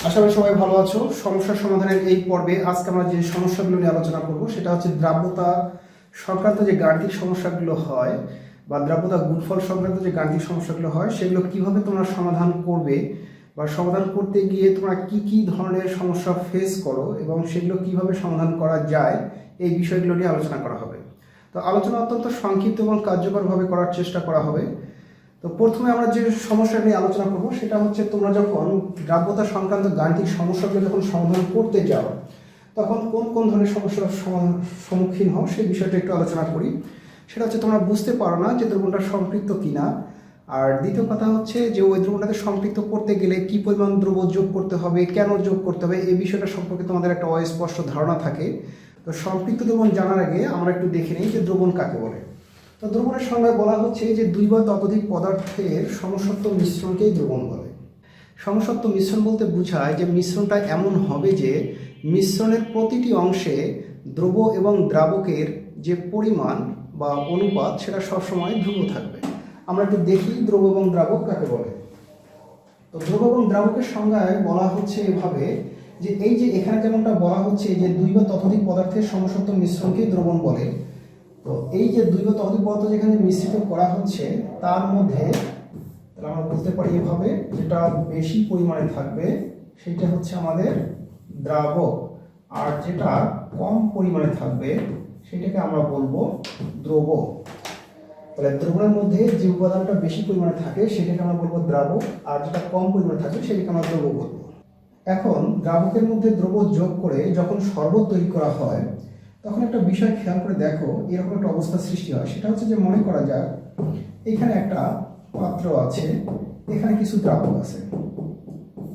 আশা করি সবাই ভালো আছো। সমস্যার সমাধানের এই পর্বে আজকে আমরা যে সমস্যাগুলো নিয়ে আলোচনা করব সেটা হচ্ছে দ্রাব্যতা সংক্রান্ত যে গাণিতিক সমস্যাগুলো হয় বা দ্রাব্যতা গুণফল সংক্রান্ত যে গাণিতিক সমস্যাগুলো হয় সেগুলো কিভাবে তোমরা সমাধান করবে বা সমাধান করতে গিয়ে তোমরা কি কি ধরনের সমস্যা ফেস করো এবং সেগুলো কিভাবে সমাধান করা যায় এই বিষয়গুলো নিয়ে আলোচনা করা হবে। তো আলোচনা অত্যন্ত সংক্ষিপ্ত এবং কার্যকরভাবে করার চেষ্টা করা হবে। তো প্রথমে আমরা যে সমস্যা নিয়ে আলোচনা করব সেটা হচ্ছে তোমরা যখন দ্রাব্যতা সংক্রান্ত গাণিতিক সমস্যাগুলো যখন সমাধান করতে যাও তখন কোন কোন ধরনের সমস্যার সম্মুখীন হও সেই বিষয়টা একটু আলোচনা করি। সেটা হচ্ছে তোমরা বুঝতে পারো না যে দ্রবণটা সম্পৃক্ত কিনা, আর দ্বিতীয় কথা হচ্ছে যে ওই দ্রবণটাকে সম্পৃক্ত করতে গেলে কি পরিমাণ দ্রব্য যোগ করতে হবে, কেন যোগ করতে হবে, এই বিষয়টা সম্পর্কে তোমাদের একটা অস্পষ্ট ধারণা থাকে। তো সম্পৃক্ত দ্রবণ জানার আগে আমরা একটু দেখে নিই যে দ্রবণ কাকে বলে। তো দ্রবণের সংজ্ঞায় বলা হচ্ছে যে দুই বা ততোধিক পদার্থের সমসত্ব মিশ্রণকেই দ্রবণ বলে। সমসত্ব মিশ্রণ বলতে বোঝায় যে মিশ্রণটা এমন হবে যে মিশ্রণের প্রতিটি অংশে দ্রব্য এবং দ্রাবকের যে পরিমাণ বা অনুপাত সেটা সবসময় ধ্রুব থাকবে। আমরা একটু দেখি দ্রব্য এবং দ্রাবক কাকে বলে। তো দ্রব্য এবং দ্রাবকের সংজ্ঞায় বলা হচ্ছে এভাবে যে এই যে এখানে যেমনটা বলা হচ্ছে যে দুই বা ততোধিক পদার্থের সমসত্ব মিশ্রণকেই দ্রবণ বলে। তো এই যে দুই বা ততোধিক পদার্থ যেখানে মিশ্রিত করা হচ্ছে তার মধ্যে আমরা বলতে পারি এভাবে যেটা বেশি পরিমাণে থাকবে সেটা হচ্ছে আমাদের দ্রাবক, আর যেটা কম পরিমাণে থাকবে সেটাকে আমরা বলবো দ্রব। তাহলে দ্রবণের মধ্যে যে উপাদানটা বেশি পরিমাণে থাকে সেটাকে আমরা বলবো দ্রাবক, আর যেটা কম পরিমাণে থাকবে সেটাকে আমরা দ্রব বলবো। এখন দ্রাবকের মধ্যে দ্রব্য যোগ করে যখন শরবত তৈরি করা হয় তখন একটা বিষয় খেয়াল করে দেখো, এরকম একটা অবস্থা সৃষ্টি হয়। সেটা হচ্ছে যে মনে করা যাক এখানে একটা পাত্র আছে, এখানে কিছু দ্রাবক আছে।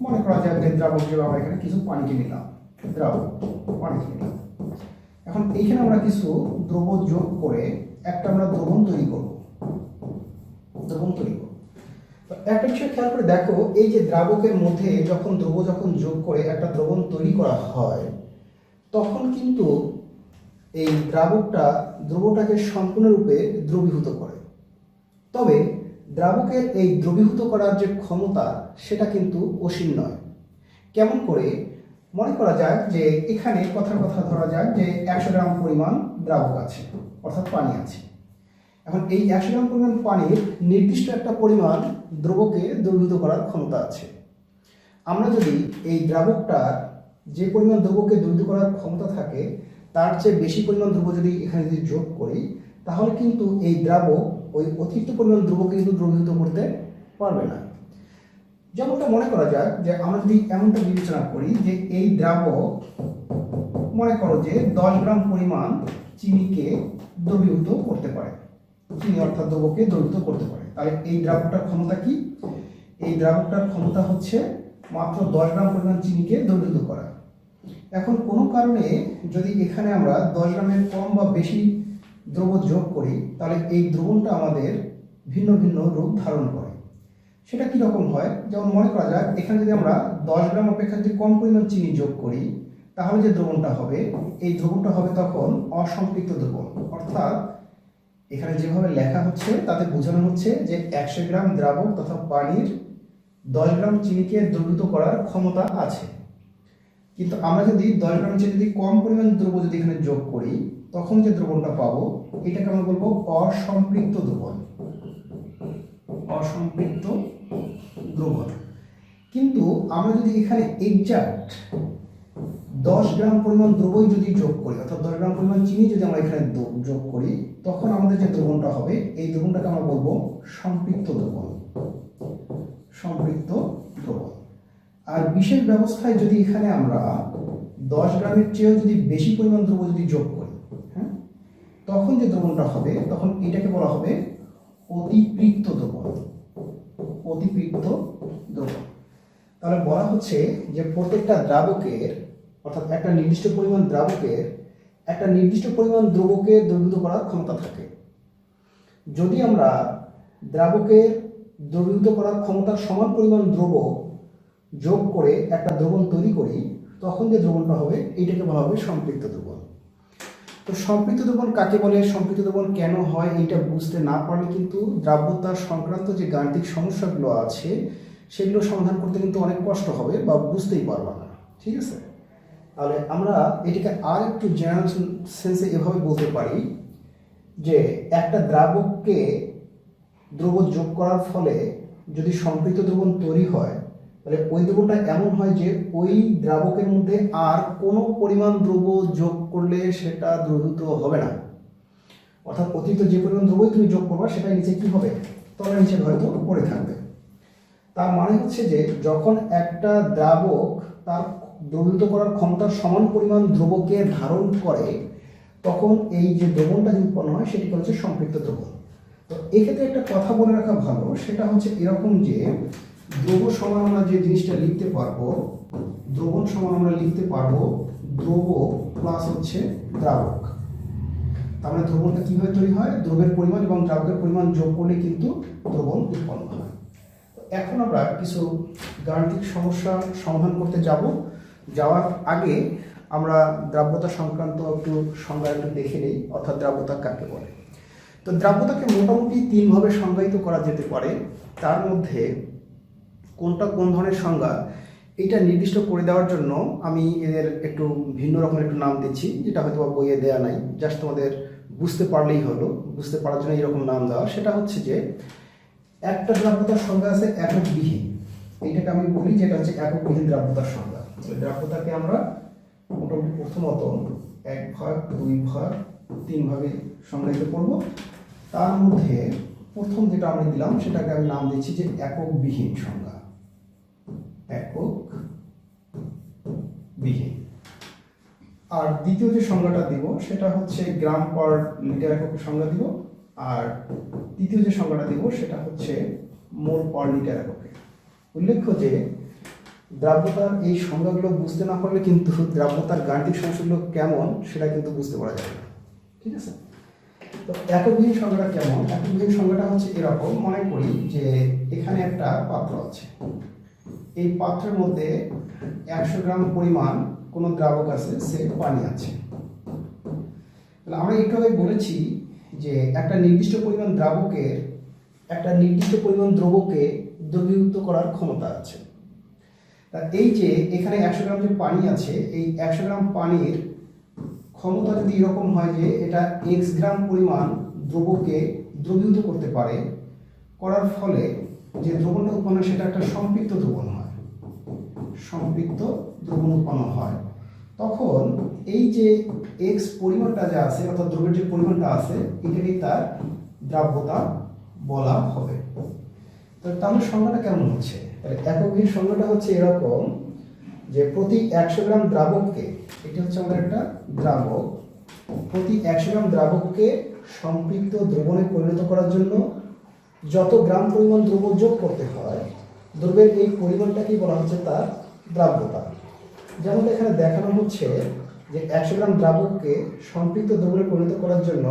মনে করা যাক যে দ্রাবক যে আমরা এখানে কিছু পানিকে নিলাম, দ্রাবক পানিকে নিলাম। এখন এইখানে আমরা কিছু দ্রব্য যোগ করে একটা আমরা দ্রবণ তৈরি করব। দ্রবণ তৈরি করব। তো একটা বিষয় খেয়াল করে দেখো, এই যে দ্রাবকের মধ্যে যখন দ্রব্য যোগ করে একটা দ্রবণ তৈরি করা হয় তখন কিন্তু এই দ্রব্যটাকে সম্পূর্ণরূপে দ্রবীভূত করে। তবে দ্রাবকের এই দ্রবীভূত করার যে ক্ষমতা সেটা কিন্তু অসীম নয়। কেমন করে? মনে করা যাক যে এখানে কথার কথা ধরা যাক যে 100 গ্রাম পরিমাণ দ্রাবক আছে, অর্থাৎ পানি আছে। এখন এই 100 গ্রাম পরিমাণ পানির নির্দিষ্ট একটা পরিমাণ দ্রবকে দ্রবীভূত করার ক্ষমতা আছে। আমরা যদি এই দ্রাবকটার যে পরিমাণ দ্রবকে দ্রবীভূত করার ক্ষমতা থাকে তার চেয়ে বেশি পরিমাণ দ্রব্য যদি এখানে যোগ করি তাহলে কিন্তু এই দ্রাবক ওই অতিরিক্ত পরিমাণ দ্রব্যকে কিন্তু দ্রবীভূত করতে পারবে না। যেমনটা মনে করা যাক যে আমরা যদি এমনটা বিবেচনা করি যে এই দ্রাবক মনে করো যে 10 গ্রাম পরিমাণ চিনিকে দ্রবীভূত করতে পারে, চিনি অর্থাৎ দ্রব্যকে দ্রবীভূত করতে পারে। তাহলে এই দ্রাবকটার ক্ষমতা কি? এই দ্রাবকটার ক্ষমতা হচ্ছে মাত্র 10 গ্রাম পরিমাণ চিনিকে দ্রবীভূত করা। এখন কোনো কারণে যদি এখানে আমরা 10 গ্রামের কম বা বেশি দ্রব্য যোগ করি তাহলে এই দ্রবণটা আমাদের ভিন্ন ভিন্ন রূপ ধারণ করে। সেটা কীরকম হয়? যেমন মনে করা যাক এখানে যদি আমরা 10 গ্রাম অপেক্ষা যদি কম পরিমাণ চিনি যোগ করি তাহলে যে দ্রবণটা হবে এই দ্রবণটা হবে তখন অসম্পৃক্ত দ্রবণ। অর্থাৎ এখানে যেভাবে লেখা হচ্ছে তাতে বোঝানো হচ্ছে যে 100 গ্রাম দ্রাবক তথা পানির 10 গ্রাম চিনিকে দ্রবীভূত করার ক্ষমতা আছে। কিন্তু আমরা যদি 10 গ্রাম চেয়ে যদি কম পরিমাণ দ্রব্য যদি এখানে যোগ করি তখন যে দ্রবণটা পাবো এটাকে আমরা বলবো অসম্পৃক্ত দ্রবণ। অসম্পৃক্ত দ্রবণ। কিন্তু আমরা যদি এখানে এক্সাক্ট 10 গ্রাম পরিমাণ দ্রব্যই যদি যোগ করি অর্থাৎ 10 গ্রাম পরিমাণ চিনি যদি আমরা এখানে যোগ করি তখন আমাদের যে দ্রবণটা হবে এই দ্রবণটাকে আমরা বলবো সম্পৃক্ত দ্রবণ। সম্পৃক্ত দ্রবণ। আর বিশেষ ব্যবস্থায় যদি এখানে আমরা 10 গ্রামের চেয়েও যদি বেশি পরিমাণ দ্রব্য যদি যোগ করি, হ্যাঁ, তখন যে দ্রবণটা হবে তখন এটাকে বলা হবে অতিপৃক্ত দ্রবণ। অতিপৃক্ত দ্রবণ। তাহলে বলা হচ্ছে যে প্রত্যেকটা দ্রাবকের অর্থাৎ একটা নির্দিষ্ট পরিমাণ দ্রাবকের একটা নির্দিষ্ট পরিমাণ দ্রব্যকে দ্রবীভূত করার ক্ষমতা থাকে। যদি আমরা দ্রাবকের দ্রবীভূত করার ক্ষমতার সমান পরিমাণ দ্রব্য যোগ করে একটা দ্রবণ তৈরি করি তখন যে দ্রবণটা হবে এইটাকে বলা হবে সম্পৃক্ত দ্রবণ। তো সম্পৃক্ত দ্রবণ কাকে বলে, সম্পৃক্ত দ্রবণ কেন হয় এইটা বুঝতে না পারলে কিন্তু দ্রাব্যতা সংক্রান্ত যে গাণিতিক সমস্যাগুলো আছে সেগুলো সমাধান করতে কিন্তু অনেক কষ্ট হবে বা বুঝতেই পারবা না, ঠিক আছে? তাহলে আমরা এটিকে আর একটু জেনারেল সেন্সে এভাবে বলতে পারি যে একটা দ্রাবককে দ্রবণ যোগ করার ফলে যদি সম্পৃক্ত দ্রবণ তৈরি হয়, তাহলে ওই দ্রবণটা এমন হয় যে ওই দ্রাবকের মধ্যে আর কোনো পরিমাণ দ্রব্য যোগ করলে সেটা দ্রবীভূত হবে না। অর্থাৎ অতিরিক্ত যে পরিমাণ দ্রব্যই তুমি যোগ করবা সেটাই নিচে কি হবে, তলা নিচে হয়তো পড়ে থাকবে। তার মানে হচ্ছে যে যখন একটা দ্রাবক তার দ্রবীভূত করার ক্ষমতার সমান পরিমাণ দ্রবকে ধারণ করে, তখন এই যে দ্রবণটা যে উৎপন্ন হয় সেটি হচ্ছে সম্পৃক্ত দ্রবণ। তো এক্ষেত্রে একটা কথা বলে রাখা ভালো, সেটা হচ্ছে এরকম যে দ্রব সমান আমরা যে জিনিসটা লিখতে পারবো, দ্রবণ সমান আমরা লিখতে পারবো দ্রব প্লাস হচ্ছে দ্রাবক। তার মানে দ্রবণটা কিভাবে তৈরি হয়, দ্রবের পরিমাণ এবং দ্রাবকের পরিমাণ যোগ করলে কিন্তু দ্রবণ উৎপন্ন হয়। এখন আমরা কিছু গাণিতিক সমস্যা সমাধান করতে যাওয়ার আগে আমরা দ্রাব্যতা সংক্রান্ত একটু সংজ্ঞা একটু দেখে নিই, অর্থাৎ দ্রাব্যতা কাকে বলে। তো দ্রাব্যতাকে মোটামুটি তিনভাবে সংজ্ঞায়িত করা যেতে পারে। তার মধ্যে কোনটা কোন ধরনের সংজ্ঞা এটা নির্দিষ্ট করে দেওয়ার জন্য আমি এদের একটু ভিন্ন রকমের একটু নাম দিচ্ছি, যেটা হয়তো বইয়ে দেওয়া নাই, জাস্ট তোমাদের বুঝতে পারলেই হলো। বুঝতে পারার জন্য এরকম নাম দেওয়া, সেটা হচ্ছে যে একটা দ্রাব্যতার সংজ্ঞা আছে এককবিহীন, এইটাকে আমি বলি যেটা হচ্ছে এককবিহীন দ্রাব্যতার সংজ্ঞা। দ্রাব্যতাকে আমরা মোটামুটি প্রথমত 1 ভাগ 2 ভাগ 3 ভাগে সংজ্ঞায়িত করব। তার মধ্যে প্রথম যেটা আমি দিলাম সেটাকে আমি নাম দিচ্ছি যে এককবিহীন সংজ্ঞা, এককবিহীন। আর দ্বিতীয় যে সংজ্ঞাটা দিব সেটা হচ্ছে গ্রাম পার লিটার এককের সংজ্ঞা দিব, আর তৃতীয় যে সংজ্ঞাটা দিব সেটা হচ্ছে মোল পার লিটার এককে। উল্লেখ্য যে দ্রাব্যতার এই সংজ্ঞাগুলো বুঝতে না পারলে কিন্তু দ্রাব্যতার গাণিতিক সমস্যাগুলো কেমন সেটা কিন্তু বুঝতে পারা যাবে না, ঠিক আছে? তো এককবিহীন সংজ্ঞাটা কেমন? এককবিহীন সংজ্ঞাটা হচ্ছে এরকম, মনে করি যে এখানে একটা পাত্র আছে, এই পাত্রের মধ্যে 100 গ্রাম পরিমাণ কোনো দ্রাবক আছে, সে পানি আছে। তাহলে আমরা একটু আগে বলেছি যে একটা নির্দিষ্ট পরিমাণ দ্রাবকের একটা নির্দিষ্ট পরিমাণ দ্রবকে দ্রবীভূত করার ক্ষমতা আছে। তা এই যে এখানে 100 গ্রাম যে পানি আছে, এই 100 গ্রাম পানির ক্ষমতা যদি এরকম হয় যে এটা x গ্রাম পরিমাণ দ্রবকে দ্রবীভূত করতে পারে, করার ফলে যে দ্রবণটা উৎপন্ন হয় সেটা একটা সম্পৃক্ত দ্রবণ হয়, সম্পৃক্ত দ্রবণ উৎপন্ন হয়। তখন এই যে x পরিমাণটা যা আছে, অর্থাৎ দ্রবের যে পরিমাণটা আছে, এটাকেই তার দ্রাব্যতা বলা হবে। তাহলে সংজ্ঞাটা কেমন হচ্ছে? এককবিহীন সংজ্ঞাটা হচ্ছে এরকম যে প্রতি 100 গ্রাম দ্রাবককে, এটা হচ্ছে আমাদের একটা দ্রাবক, প্রতি 100 গ্রাম দ্রাবককে সম্পৃক্ত দ্রবণে পরিণত করার জন্য যত গ্রাম পরিমাণ দ্রব্য যোগ করতে হয়, দ্রব্যের এই পরিমাণটাকেই বলা হচ্ছে তার দ্রাব্যতা। যেমন এখানে দেখানো হচ্ছে যে 100 গ্রাম দ্রাবককে সম্পৃক্ত দ্রবণে পরিণত করার জন্য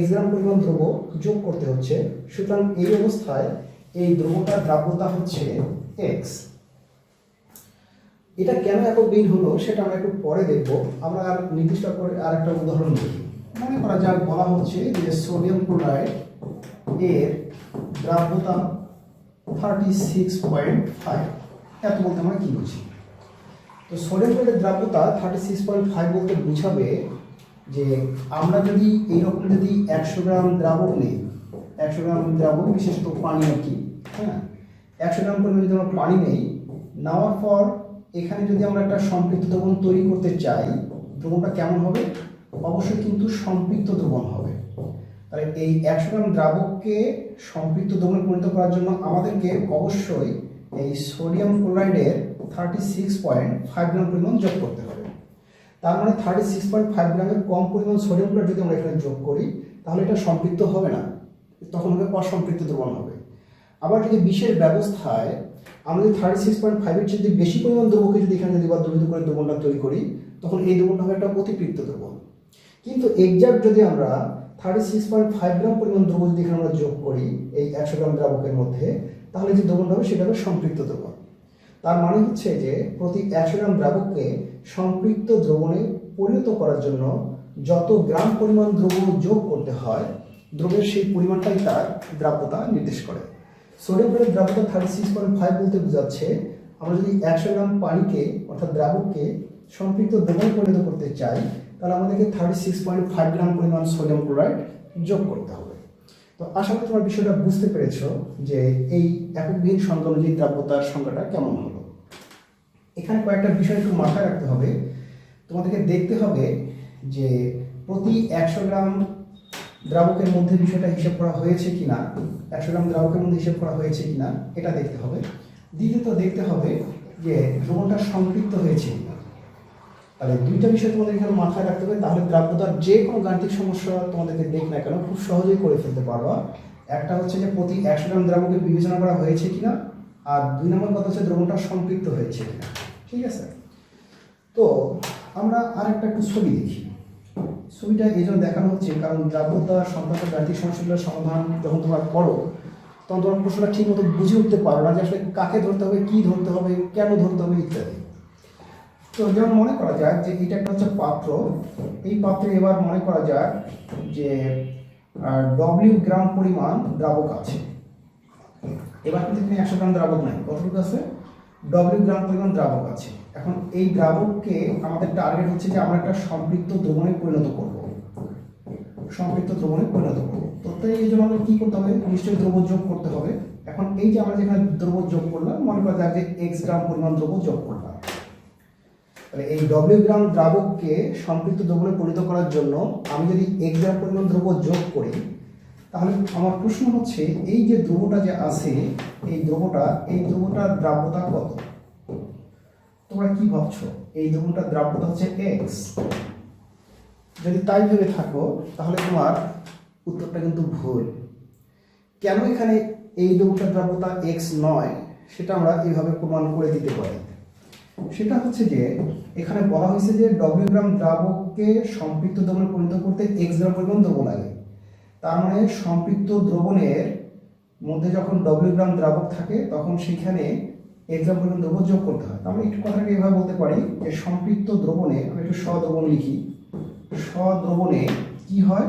x গ্রাম পরিমাণ দ্রব্য যোগ করতে হচ্ছে। সুতরাং এই অবস্থায় এই দ্রব্যটার দ্রাব্যতা হচ্ছে x। এটা কেন এককবিহীন হলো সেটা আমরা একটু পরে দেখব। আমরা আর নির্দিষ্ট করে আর একটা উদাহরণ দেখি। মনে করা যাক বলা হচ্ছে যে সোডিয়াম ক্লোরাইড এর দ্রাব্যতা 36.5। এত বলতে আমরা কি বুঝি? তো সোডিয়াম ক্লোরাইডের দ্রাব্যতা 36.5 বলতে বুঝাবে যে আমরা যদি এইরকম যদি 100 গ্রাম দ্রাবক নিই, 100 গ্রাম দ্রাবক বিশেষত পানি আর কি, হ্যাঁ, 100 গ্রাম পরিমাণ যদি আমরা পানি নেই, নেওয়ার পর এখানে যদি আমরা একটা সম্পৃক্ত দ্রবণ তৈরি করতে চাই, দ্রবণটা কেমন হবে? অবশ্যই কিন্তু সম্পৃক্ত দ্রবণ হবে। তাহলে এই 100 গ্রাম দ্রাবককে সম্পৃক্ত দ্রবণে পরিণত করার জন্য আমাদেরকে অবশ্যই এই সোডিয়াম ক্লোরাইডের 36.5 গ্রাম পরিমাণ যোগ করতে হবে। তার মানে 36.5 গ্রামের কম পরিমাণ সোডিয়াম ক্লোরাইড যদি আমরা এখানে যোগ করি, তাহলে এটা সম্পৃক্ত হবে না, তখন হবে অসম্পৃক্ত দ্রবণ হবে। আবার যদি বিশেষ ব্যবস্থায় আমরা যদি 36.5 এর চেয়ে বেশি পরিমাণ দ্রবকে যদি এখানে যদি দ্রবীভূত করে দ্রবণটা তৈরি করি, তখন এই দ্রবণটা হবে একটা অতিপৃক্ত দ্রবণ। কিন্তু এক্সাক্ট যদি আমরা 36.5 গ্রাম পরিমাণ দ্রব যদি এখানে আমরা যোগ করি এই 100 গ্রাম দ্রাবকের মধ্যে, তাহলে যে দ্রবণটা হবে সেটা হবে সম্পৃক্ত দ্রবণ। তার মানে হচ্ছে যে প্রতি 100 গ্রাম দ্রাবককে সম্পৃক্ত দ্রবণে পরিণত করার জন্য যত গ্রাম পরিমাণ দ্রব যোগ করতে হয়, দ্রবের সেই পরিমাণটাই তার দ্রাব্যতা নির্দেশ করে। সোডিয়াম ক্লোরাইড দ্রাবকতা 36.5 বলতে বোঝাচ্ছে আমরা যদি 100 গ্রাম পানিকে অর্থাৎ দ্রাবককে সম্পৃক্ত দ্রবণে পরিণত করতে চাই তাহলে আমাদেরকে 36.5 গ্রাম পরিমাণ সোডিয়াম ক্লোরাইড যোগ করতে হবে। তো আশা করি তোমরা বিষয়টা বুঝতে পেরেছো যে এই এককবিহীন সংখ্যা অনুযায়ী দ্রাব্যতার সংখ্যাটা কেমন হলো। এখানে কয়েকটা বিষয় একটু মাথায় রাখতে হবে। তোমাদেরকে দেখতে হবে যে প্রতি 100 গ্রাম দ্রাবকের মধ্যে বিষয়টা হিসাব করা হয়েছে কিনা, 100 গ্রাম দ্রাবকের মধ্যে হিসাব করা হয়েছে কিনা এটা দেখতে হবে। দ্বিতীয়ত দেখতে হবে যে দ্রবণটা সম্পৃক্ত হয়েছে কিনা। তাহলে দুইটা বিষয় তোমাদের এখানে মাথায় রাখতে হবে, তাহলে দ্রাব্যতার যে কোনো গাণিতিক সমস্যা তোমাদেরকে দেখ না কেন খুব সহজেই করে ফেলতে পারবা। একটা হচ্ছে যে প্রতি 100 গ্রাম দ্রাবকে বিবেচনা করা হয়েছে কিনা, আর 2 নম্বর কথা হচ্ছে দ্রবণটা সম্পৃক্ত হয়েছে কিনা। ঠিক আছে, তো আমরা আরেকটা একটু ছবি দেখি। ছবিটা এই জন্য দেখানো হচ্ছে কারণ দ্রাব্যতা সংক্রান্ত গাণিতিক সমস্যাগুলোর সমাধান যখন তোমরা করো তখন তোমার প্রশ্নটা ঠিক মতো বুঝে উঠতে পারো না যে আসলে কাকে ধরতে হবে, কি ধরতে হবে, কেন ধরতে হবে ইত্যাদি। তো যেমন মনে করা যায় যে এটা একটা হচ্ছে পাত্র, এই পাত্রে এবার মনে করা যায় যে W গ্রাম পরিমাণ দ্রাবক আছে। এবার কিন্তু এখানে 100 গ্রাম দ্রাবক নাই, কতটুকু আছে? W গ্রাম পরিমাণ দ্রাবক আছে। এখন এই দ্রাবককে আমাদের টার্গেট হচ্ছে যে আমরা একটা সম্পৃক্ত দ্রবণে পরিণত করব, সম্পৃক্ত দ্রবণে পরিণত করব। তো তাই এই জন্য আমাদের কি করতে হবে? নিশ্চয়ই দ্রব্য যোগ করতে হবে। এখন এই যে আমরা যেখানে দ্রব্য যোগ করলাম, মনে করা যায় যে X গ্রাম পরিমাণ দ্রব্য যোগ করলাম। তাহলে এই W গ্রাম দ্রাবককে সম্পৃক্ত দ্রবণে পরিণত করার জন্য আমি যদি X গ্রাম পরিমাণ দ্রব্য যোগ করি তাহলে আমার প্রশ্ন হচ্ছে এই যে দ্রব্যটা যে আছে এই দ্রব্যটার দ্রাব্যতা কত? তোমরা কি ভাবছো? এই দ্রব্যটার দ্রাব্যতা হচ্ছে X। যদি তাই ভেবে থাকো তাহলে তোমার উত্তরটা কিন্তু ভুল। কেন এখানে এই দ্রব্যটার দ্রাব্যতা X নয় সেটা আমরা এইভাবে প্রমাণ করে দিতে পারি। সেটা হচ্ছে যে এখানে বলা হয়েছে যে W গ্রাম দ্রাবককে সম্পৃক্ত দ্রবণে পরিণত করতে X গ্রাম পরিমাণ দ্রব্য লাগে। তার মানে সম্পৃক্ত দ্রবণের মধ্যে যখন W গ্রাম দ্রাবক থাকে তখন সেখানে X গ্রাম পরিমাণ দ্রব্য যোগ করতে হয়। আমরা একটু কথাটাকে এভাবে বলতে পারি যে সম্পৃক্ত দ্রবণে আমি একটু সদ্রবণ লিখি। সদ্রবণে কি হয়?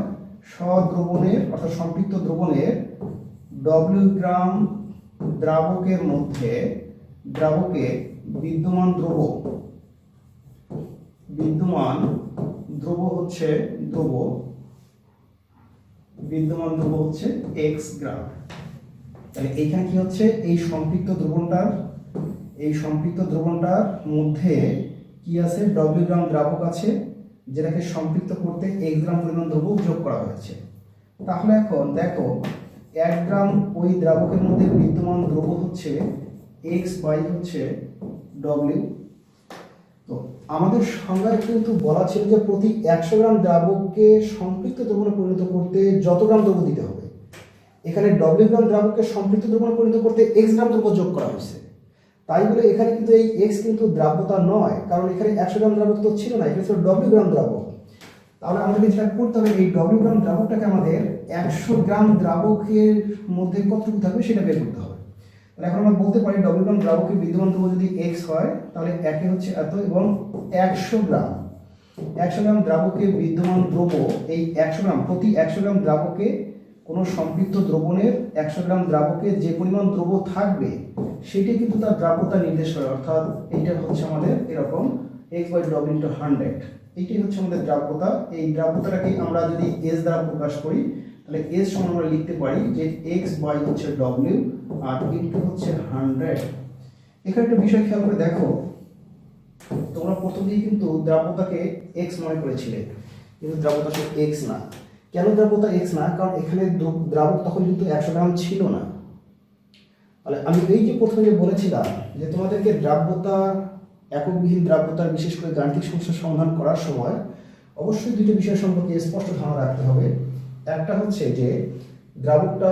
সদ্রবণের অর্থাৎ সম্পৃক্ত দ্রবণের W গ্রাম দ্রাবকের মধ্যে দ্রাবকে বিদ্যমান দ্রব্য হচ্ছে X গ্রাম। তাহলে এইখানে কি হচ্ছে? এই সম্পৃক্ত দ্রবণটার মধ্যে কি আছে? W গ্রাম দ্রাবক আছে যেটাকে সম্পৃক্ত করতে X গ্রাম পরিমাণ দ্রব্য যোগ করা হয়েছে। তাহলে এখন দেখো 1 গ্রাম ওই দ্রাবকের মধ্যে বিদ্যমান দ্রব্য হচ্ছে X বাই হচ্ছে W। তো আমাদের সংজ্ঞায় কিন্তু বলা ছিল যে প্রতি 100 গ্রাম দ্রাবককে সম্পৃক্ত দ্রবণে পরিণত করতে যত গ্রাম দ্রব্য দিতে হবে। এখানে W গ্রাম দ্রাবককে সম্পৃক্ত দ্রবণে পরিণত করতে X গ্রাম দ্রব্য যোগ করা হয়েছে। তাই বলে এখানে কিন্তু এই X কিন্তু দ্রাব্যতা নয়, কারণ এখানে 100 গ্রাম দ্রাবক তো ছিল না, এখানে ছিল W গ্রাম দ্রাবক। তাহলে আমাদেরকে যেটা করতে হবে এই W গ্রাম দ্রাবকটাকে আমাদের 100 গ্রাম দ্রাবকের মধ্যে কতটুকু থাকবে সেটা বের করতে হবে। তাহলে এখন আমরা বলতে পারি W গ্রাম দ্রাবকের বিদ্যমান দ্রব্য যদি X হয় তাহলে একে হচ্ছে এত এবং 100 গ্রাম দ্রাবকে বিদ্যমান দ্রব্য এই 100 গ্রাম প্রতি 100 গ্রাম দ্রাবকে কোনো সম্পৃক্ত দ্রবণের 100 গ্রাম দ্রাবকে যে পরিমাণ দ্রব্য থাকবে সেটাই কিন্তু তার দ্রাব্যতা নির্দেশ করে। অর্থাৎ এইটা হচ্ছে আমাদের এরকম X বাই W ইন্টু 100, এইটাই হচ্ছে আমাদের দ্রাব্যতা। এই দ্রাব্যতাটাকে আমরা যদি S দ্বারা প্রকাশ করি তাহলে S সমান আমরা লিখতে পারি যে X বাই হচ্ছে W আর ইন্টু হচ্ছে 100। এখানে একটা বিষয় খেয়াল করে দেখো, তোমরা প্রথমেই কিন্তু দ্রাব্যতাকে X মনে করেছিলে, কিন্তু দ্রাব্যতা X না। কেন দ্রাব্যতা X না? কারণ এখানে দ্রাবক তখন কিন্তু 100 গ্রাম ছিল না। তাহলে আমি এই যে প্রথমে বলেছিলাম যে তোমাদেরকে দ্রাব্যতা এককবিহীন দ্রাব্যতার বিশেষ করে গাণিতিক সমস্যার সমাধান করার সময় অবশ্যই দুটো বিষয় সম্পর্কে স্পষ্ট ধারণা রাখতে হবে। একটা হচ্ছে যে দ্রাবকটা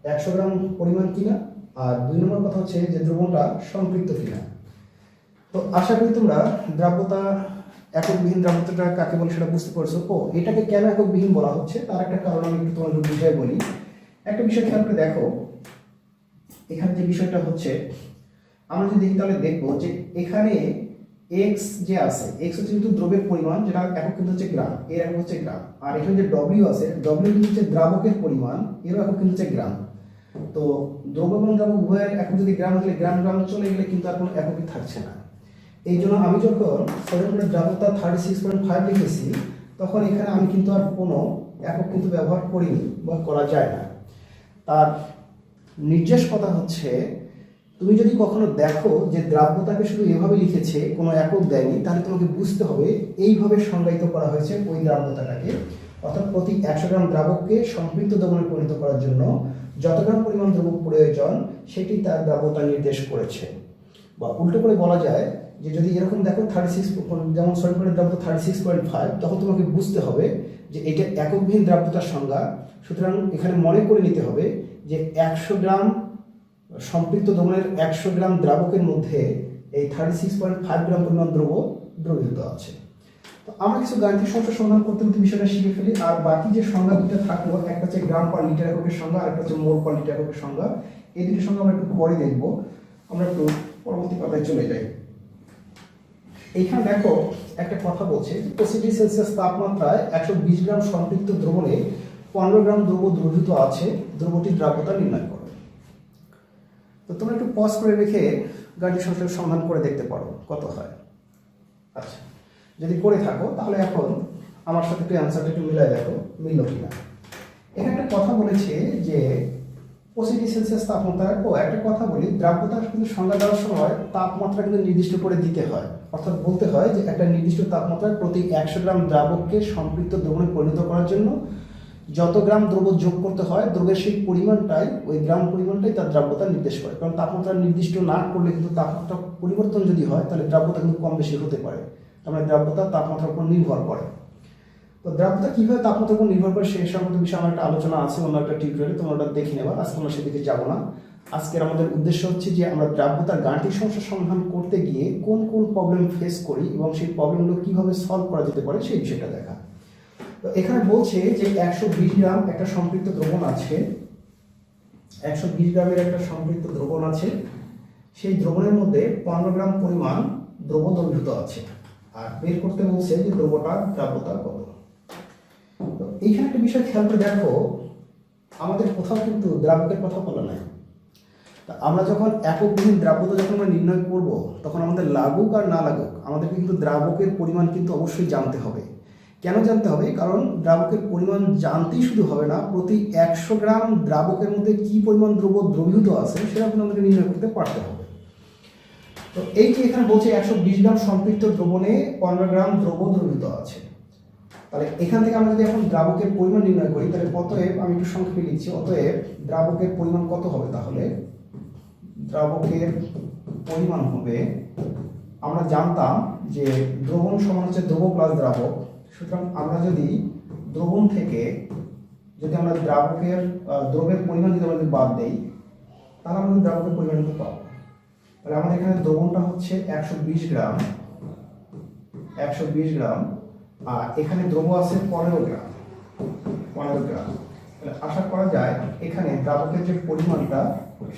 100 গ্রাম পরিমাণ কিনা, আর 2 নম্বর কথা হচ্ছে যে দ্রবণটা সম্পৃক্ত কিনা। তো আশা করি তোমরা দ্রাব্যতা এককবিহীন দ্রাব্যতাটা কাকে বলে সেটা বুঝতে পারছো। এটাকে কেন এককবিহীন বলা হচ্ছে তার একটা কারণ আমি একটু তোমাদের বুঝাই বলি। একটা বিষয় খেয়াল করে দেখো, এখানে যে বিষয়টা হচ্ছে আমরা যদি দেখি তাহলে দেখবো যে এখানে X যে আছে, X হচ্ছে কিন্তু দ্রব্যের পরিমাণ, যেটা একক কিন্তু হচ্ছে গ্রাম, এর একক হচ্ছে গ্রাম। আর এখানে যে W আছে, W কিন্তু হচ্ছে দ্রাবকের পরিমাণ, এর একক কিন্তু হচ্ছে গ্রাম। তো দ্রব্য এবং দ্রাবক উভয়ের একক যদি গ্রাম হলে গ্রাম গ্রাম চলে গেলে কিন্তু আর কোনো এককই থাকছে না। এই জন্য আমি যখন সলিড দ্রাবকতা 36.5 লিখেছি, তখন এখানে আমি কিন্তু আর কোনো একক কিন্তু ব্যবহার করিনি বা করা যায় না। তার নির্দেশ কথা হচ্ছে, তুমি যদি কখনো দেখো যে দ্রাব্যতাকে শুধু এভাবে লিখেছে, কোনো একক দেয়নি, তাহলে তোমাকে বুঝতে হবে এইভাবে সংজ্ঞায়িত করা হয়েছে ওই দ্রাব্যতাটাকে। অর্থাৎ প্রতি 100 গ্রাম দ্রাবককে সম্পৃক্ত দ্রবণে পরিণত করার জন্য যত গ্রাম পরিমাণ দ্রবক প্রয়োজন সেটি তার দ্রাব্যতা নির্দেশ করেছে। বা উল্টো করে বলা যায় যে যদি এরকম দেখো 36, যেমন সলিড দ্রাব্যতা 36.5, তখন তোমাকে বুঝতে হবে যে এটা এককবিহীন দ্রাব্যতার সংজ্ঞা। সুতরাং এখানে মনে করে নিতে হবে যে 100 গ্রাম সম্পৃক্ত দ্রবণের 100 গ্রাম দ্রাবকের মধ্যে এই 36.5 গ্রাম পরিমাণ দ্রবীভূত আছে। তো আমরা কিছু গাণিতিক সমস্যা সমাধান করতে করতে বিষয়টা শিখে ফেলি। আর বাকি যে সংজ্ঞা দুটো থাকলো, একটা হচ্ছে গ্রাম পার লিটার এককের সংজ্ঞা, আর একটা হচ্ছে মোল পার লিটার এককের সংজ্ঞা। এই দুটো সংজ্ঞা আমরা একটু পরে দেখবো। আমরা একটু পরবর্তী পাতায় চলে যাই। এইখানে দেখো একটা কথা বলছে, 65 সেলসিয়াস তাপমাত্রায় 120 গ্রাম সম্পৃক্ত দ্রবণে 15 গ্রাম দ্রব্য দ্রবীভূত আছে, দ্রব্যটির দ্রাব্যতা নির্ণয় করো। তো তোমরা একটু পজ করে রেখে গাণিতিক সমস্যার সমাধান করে দেখতে পারো কত হয়। আচ্ছা, যদি করে থাকো তাহলে এখন আমার সাথে একটু অ্যান্সারটা একটু মিলাই দেখো মিলল কিনা। এখানে একটা কথা বলেছে যে 65 সেলসিয়াস তাপমাত্রা। একটা কথা বলি, দ্রাব্যতা কিন্তু সংজ্ঞা দেওয়ার সময় তাপমাত্রা কিন্তু নির্দিষ্ট করে দিতে হয়। অর্থাৎ বলতে হয় যে একটা নির্দিষ্ট তাপমাত্রায় প্রতি 100 গ্রাম দ্রাবককে সম্পৃক্ত দ্রবণে পরিণত করার জন্য যত গ্রাম দ্রব্য যোগ করতে হয়, দ্রব্যের সেই পরিমাণটাই, ওই গ্রাম পরিমাণটাই তার দ্রাব্যতা নির্দেশ করে। কারণ তাপমাত্রা নির্দিষ্ট না করলে কিন্তু তাপমাত্রা পরিবর্তন যদি হয় তাহলে দ্রাব্যতা কিন্তু কম বেশি হতে পারে। তার মানে দ্রাব্যতা তাপমাত্রার উপর নির্ভর করে। তো দ্রাব্যতা কিভাবে তাপমাত্রার উপর নির্ভর করে সেই সংক্রান্ত বিষয়ে আমার একটা আলোচনা আছে অন্য একটা টিউটোরিয়ালে, তোমরা ওটা দেখে নেবা। আজকে আমরা সেদিকে যাব না। আজকের আমাদের উদ্দেশ্য হচ্ছে যে আমরা দ্রাব্যতার গাণিতিক সমস্যার সমাধান করতে গিয়ে কোন কোন প্রবলেম ফেস করি এবং সেই প্রবলেমগুলো কিভাবে সলভ করা যেতে পারে সেই বিষয়টা দেখা। তো এখানে বলছে যে 120 গ্রাম একটা সম্পৃক্ত দ্রবণ আছে, 120 গ্রামের একটা সম্পৃক্ত দ্রবণ আছে। সেই দ্রবণের মধ্যে 15 গ্রাম পরিমাণ দ্রব্য দ্রবীভূত আছে। আর বের করতে বলছে যে দ্রব্যটার দ্রাব্যতা কত। তো এইখানে একটা বিষয় খেয়াল করে দেখো, আমাদের কোথাও কিন্তু দ্রাবকের কথা বলা নাই। তা আমরা যখন এককবিহীন দ্রাব্যতা যখন আমরা নির্ণয় করব, তখন আমাদের লাগুক আর না লাগুক আমাদের কিন্তু দ্রাবকের পরিমাণ কিন্তু অবশ্যই জানতে হবে। কেন জানতে হবে? কারণ দ্রাবকের পরিমাণ জানতেই শুধু হবে না, প্রতি 100 গ্রাম দ্রাবকের মধ্যে কি পরিমাণ দ্রব্য দ্রবীভূত আছে সেটা কিন্তু আমাদেরকে নির্ণয় করতে পারতে হবে। তো এই যে এখানে বলছে 120 গ্রাম সম্পৃক্ত দ্রবণে 15 গ্রাম দ্রব্য দ্রবীভূত আছে। তাহলে এখান থেকে আমরা যদি এখন দ্রাবকের পরিমাণ নির্ণয় করি, তাহলে অতএব আমি একটু সংক্ষেপে লিখছি, অতএব দ্রাবকের পরিমাণ কত হবে? তাহলে দ্রাবকের পরিমাণ হবে, আমরা জানতাম যে দ্রবণ সমান হচ্ছে দ্রব্য প্লাস দ্রাবক। সুতরাং আমরা যদি দ্রবণ থেকে যদি আমরা দ্রব্যের পরিমাণ যদি আমরা বাদ দেই, তাহলে আমরা দ্রাবকের পরিমাণ কিন্তু পাবো। তাহলে আমাদের এখানে দ্রবণটা হচ্ছে 120 গ্রাম, 120 গ্রাম, আর এখানে দ্রব্য আছে 15 গ্রাম, 15 গ্রাম। তাহলে আশা করা যায় এখানে দ্রাবকের যে পরিমাণটা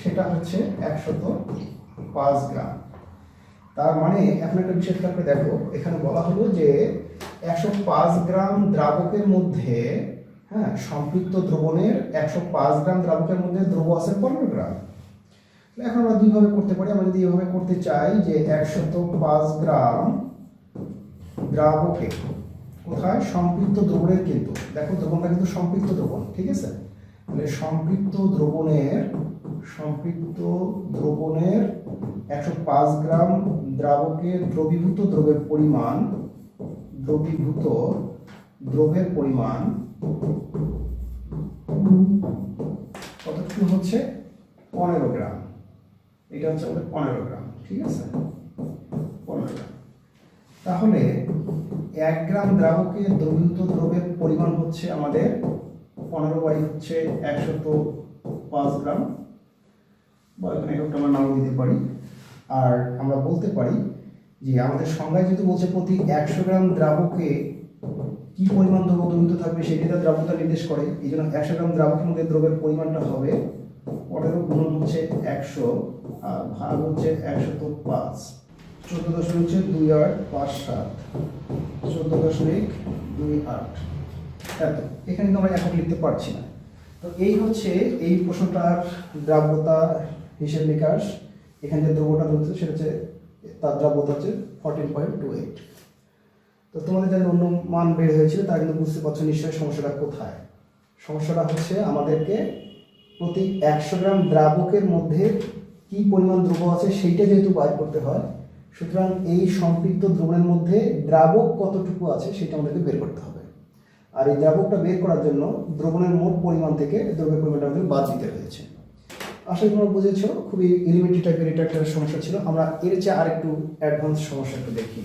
সেটা হচ্ছে 105 গ্রাম। তার মানে এখন একটা বিষয় খেয়াল করে দেখো, এখানে বলা হলো যে 105 গ্রাম দ্রাবকের মধ্যে, হ্যাঁ, সম্পৃক্ত দ্রবণের 105 গ্রাম দ্রাবকের মধ্যে দ্রব্য আছে 15 গ্রাম। এখন আমরা দুইভাবে করতে পারি। আমরা যদি এভাবে করতে চাই যে 105 গ্রাম দ্রাবকে, কোথায়? সম্পৃক্ত দ্রবণের, কিন্তু দেখো দ্রবণটা কিন্তু সম্পৃক্ত দ্রবণ, ঠিক আছে? তাহলে সম্পৃক্ত দ্রবণের 105 গ্রাম দ্রাবকে দ্রবীভূত দ্রব্যের পরিমাণ, কতটুকু হচ্ছে? 15 গ্রাম। এটা হচ্ছে আমাদের 15 গ্রাম, ঠিক আছে? 15 গ্রাম। তাহলে 1 গ্রাম দ্রাবকে দ্রবীভূত দ্রব্যের পরিমাণ হচ্ছে আমাদের 15 বাই হচ্ছে 105 গ্রাম, বা এখানে একটা আমরা নাম দিতে পারি। আর আমরা বলতে পারি যে আমাদের সংজ্ঞায় যেহেতু বলছে প্রতি 100 গ্রাম দ্রাবকে কি পরিমাণ দ্রব্য দ্রবীভূত থাকবে সেটা তার দ্রাব্যতা নির্দেশ করে। এই জন্য 100 গ্রাম দ্রাবকের মধ্যে দ্রব্যের পরিমাণটা হবে 15 গুণন হচ্ছে 100 আর ভাগ হচ্ছে 105, 14.2857, 14.28। এত এখানে কিন্তু আমরা একক লিখতে পারছি না। তো এই হচ্ছে এই প্রশ্নটার দ্রাব্যতা হিসেব নিকাশ। এখানে যে দ্রব্যটা ধরছে সেটা হচ্ছে তার দ্রাব্যতা হচ্ছে 14.28। তো তোমাদের যাদের অন্য মান বের হয়েছিল তারা কিন্তু বুঝতে পারছো নিশ্চয়ই সমস্যাটা কোথায়। সমস্যাটা হচ্ছে আমাদেরকে প্রতি 100 গ্রাম দ্রাবকের মধ্যে কি পরিমাণ দ্রব্য আছে সেইটা যেহেতু বাইর করতে হয়, সুতরাং এই সম্পৃক্ত দ্রবণের মধ্যে দ্রাবক কতটুকু আছে সেটা আমাদেরকে বের করতে হবে। আর এই দ্রাবকটা বের করার জন্য দ্রবণের মোট পরিমাণ থেকে দ্রব্যের পরিমাণটা আমাদের বাদ দিতে হয়েছে। আশা করি তোমরা বুঝেছো, খুবই এলিমেন্টারি টাইপের এটা একটা সমস্যা ছিল। আমরা এর চেয়ে আরেকটু অ্যাডভান্স সমস্যা একটু দেখি।